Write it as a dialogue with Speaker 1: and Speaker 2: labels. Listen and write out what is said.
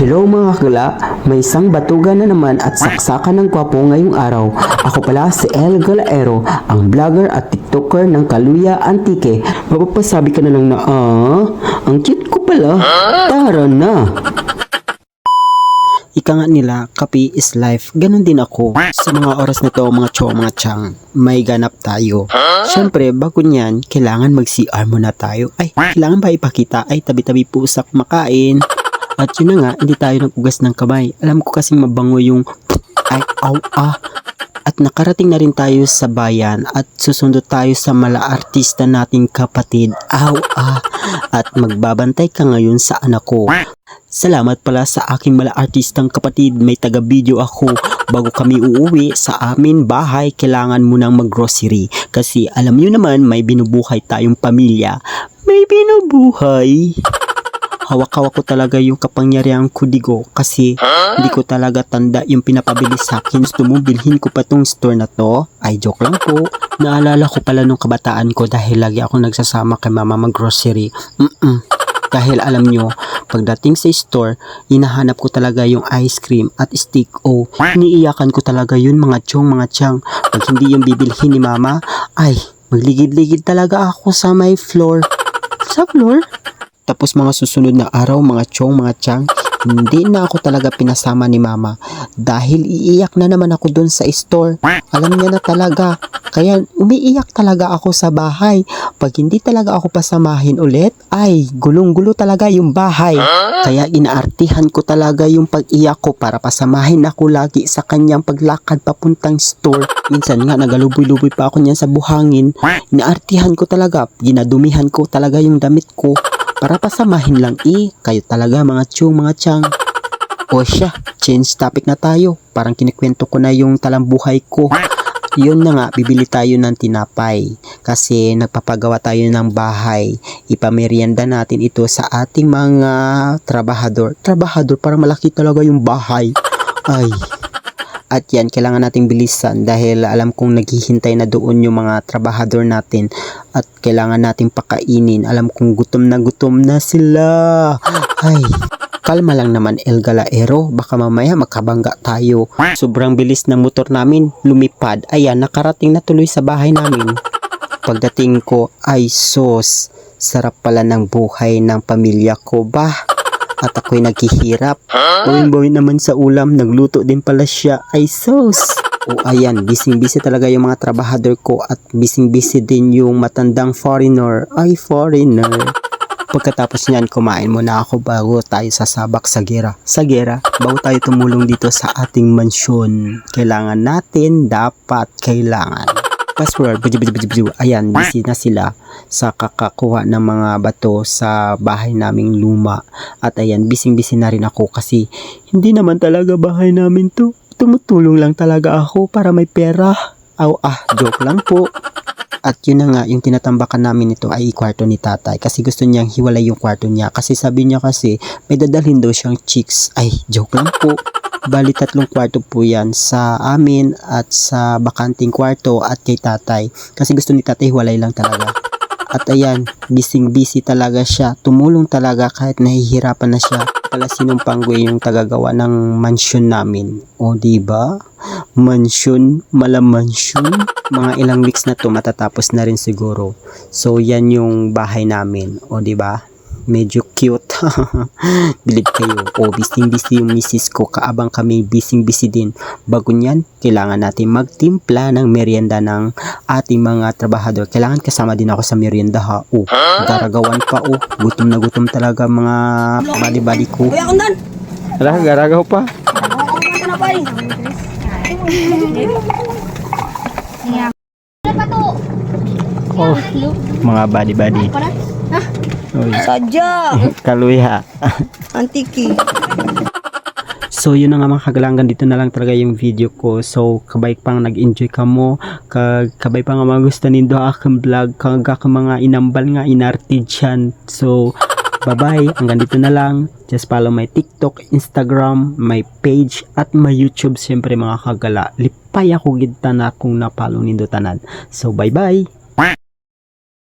Speaker 1: Hello mga kagala, may isang batugan na naman at saksakan ng gwapo ngayong araw. Ako pala si El Galaero, ang vlogger at tiktoker ng Kaluya Antique. Mapapasabi ka na lang na, ang cute ko pala. Tara na! Ika nga nila, kape is life. Ganon din ako. Sa mga oras na to, mga cho, mga chang, may ganap tayo. Siyempre, bago niyan, kailangan mag-CR muna tayo. Ay, kailangan ba ipakita? Ay, tabi-tabi po sa kumakain. At yun na nga, hindi tayo nag-ugas ng kamay. Alam ko kasing mabango yung ay, At nakarating na rin tayo sa bayan at susundot tayo sa mala-artista nating kapatid. At magbabantay ka ngayon sa anak ko. Salamat pala sa aking mala-artistang kapatid. May taga-video ako. Bago kami uuwi sa amin bahay, kailangan mo nang mag-grocery. Kasi alam nyo naman, may binubuhay tayong pamilya. May binubuhay. Hawak-hawak ko talaga yung kapangyarihang kudigo kasi hindi ko talaga tanda yung pinapabili sa akin. Gusto mo bilhin ko pa tong store na to? Ay, joke lang po. Naalala ko pala nung kabataan ko dahil lagi ako nagsasama kay mama mag-grocery. Dahil alam nyo, pagdating sa store, hinahanap ko talaga yung ice cream at stick o. Iniiyakan ko talaga yun mga chong, mga chang. Pag hindi yung bibilhin ni mama, ay, magligid-ligid talaga ako sa may floor. Sa floor? Tapos mga susunod na araw, mga chong, mga chang, hindi na ako talaga pinasama ni mama dahil iiyak na naman ako doon sa store. Alam niya na talaga. Kaya umiiyak talaga ako sa bahay. Pag hindi talaga ako pasamahin ulit, ay gulong-gulo talaga yung bahay. Kaya inaartihan ko talaga yung pag-iyak ko para pasamahin ako lagi sa kanyang paglakad papuntang store. Minsan nga nagaluboy-luboy pa ako niyan sa buhangin. Inaartihan ko talaga. Ginadumihan ko talaga yung damit ko. Para pasamahin lang kayo talaga mga chong, mga chang. O siya, change topic na tayo. Parang kinikwento ko na yung talambuhay ko. Yun na nga, bibili tayo ng tinapay. Kasi nagpapagawa tayo ng bahay. Ipamerienda natin ito sa ating mga trabahador. Trabahador, para malaki talaga yung bahay. Ay. At yan, kailangan nating bilisan dahil alam kong naghihintay na doon yung mga trabahador natin at kailangan nating pakainin. Alam kong gutom na sila. Ay, kalma lang naman El Galaero, baka mamaya makabangga tayo. Sobrang bilis ng motor namin lumipad. Ayan, nakarating na tuloy sa bahay namin. Pagdating ko, ay sos, sarap pala ng buhay ng pamilya ko ba? At ako'y naghihirap. Bawin-bawin naman sa ulam, nagluto din pala siya. Ay sos! O ayan, busy-busy talaga yung mga trabahador ko at busy-busy din yung matandang foreigner. Ay, foreigner. Pagkatapos niyan, kumain muna ako bago tayo sasabak sa gera. Sa gera, bago tayo tumulong dito sa ating mansyon. Kailangan natin, kailangan. Password, ayan, busy na sila sa kakakuha ng mga bato sa bahay naming luma. At ayan, busy na rin ako kasi hindi naman talaga bahay namin to. Tumutulong lang talaga ako para may pera. Joke lang po. At yun na nga, yung tinatambakan namin ito ay kwarto ni tatay kasi gusto niyang hiwalay yung kwarto niya kasi sabi niya kasi may dadalhin daw siyang chicks. Ay, joke lang po. Bali 3 kwarto po yan sa amin at sa bakanting kwarto at kay tatay kasi gusto ni tatay hiwalay lang talaga. At ayan, busy talaga siya. Tumulong talaga kahit nahihirapan na siya. Pala sinumpanggoy yung tagagawa ng mansyon namin. O diba? Mansyon, malamansyon. Mga ilang weeks na to matatapos na rin siguro. So yan yung bahay namin. O diba? Medyo cute. Bilib kayo. O busy yung misis ko. Kaabang kami busy din. Bago niyan, kailangan natin magtimpla ng merienda ng ating mga trabahador. Kailangan kasama din ako sa merienda ha. Garagawan pa Gutom na gutom talaga mga bali-bali ko.
Speaker 2: Kuya Kundan!
Speaker 1: Wala, garagaw pa. Mga bali-bali.
Speaker 2: Sadya!
Speaker 1: Kaluya.
Speaker 2: Antiki.
Speaker 1: So yun na nga mga kagalanggan, dito na lang talaga yung video ko. So kabay pang nag-enjoy ka mo, kabay pa nga mga gusto nindo akong vlog, kaga ka mga inambal nga inarte dyan. So bye bye, hanggang dito na lang. Just follow my TikTok, Instagram, my page at my YouTube. Siyempre mga kagala, lipay ako gid na kung napalo nindo tanan. So bye bye.